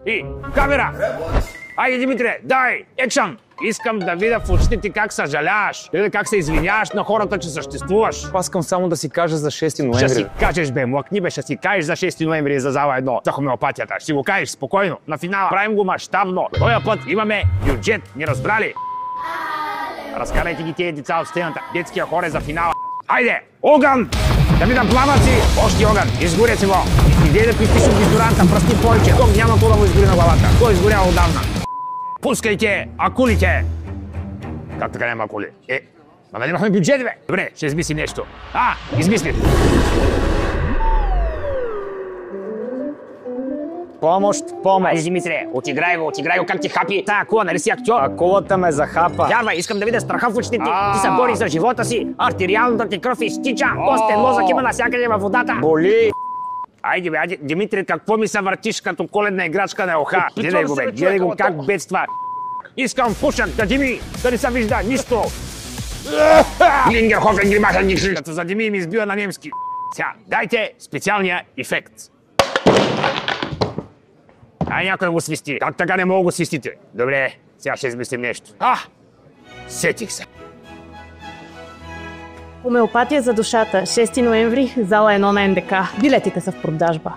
И камера! Айде, Димитре, дай, екшън! Искам да видя в очите ти как съжаляваш, или как се извиняваш на хората, че съществуваш. Аз искам само да си кажа за 6 ноември. Ще си кажеш, бе, млъкни, бе, ще си кажеш за 6 ноември за зала 1 за хомеопатията. Ще си го кажеш спокойно. На финала правим го мащабно. Този път имаме бюджет, ни разбрали? Разкарайте ги тези деца от стената. Детския хор е за финала. Айде, огън! Да видам пламъци! Още огън! Изгоря си го! Иде да пистиш от дезодоранта, пръсти повече. Тук няма какво да му изгори на главата. Той изгоря отдавна. Пускайте акулите! Как така няма акули? Ма нали имахме бюджет, бе? Добре, ще измислим нещо. Измислим! Помощ! Димитре, отиграй го, как ти хапи. Тая акула, нали си актьор? Акулата ме захапа. Вярвай, искам да видя страха в очите ти. Ти се бориш за живота си, артериалната ти кръв изтича, костен мозък има навсякъде във водата. Боли! Айде, Димитре, какво ми се въртиш като коледна играчка на оха? Гледай го, бе, гледай го как бедства. Искам пушък, да дими, да не се вижда нищо. Лингерхофен гримасен никши. Като задими ми избива на немски. Сега, дайте специалния ефект. Някой го свисти. Как така не мога да го свистите? Добре, сега ще измислим нещо. Сетих се. Хомеопатия за душата. 6 ноември, зала 1 на НДК. Билетите са в продажба.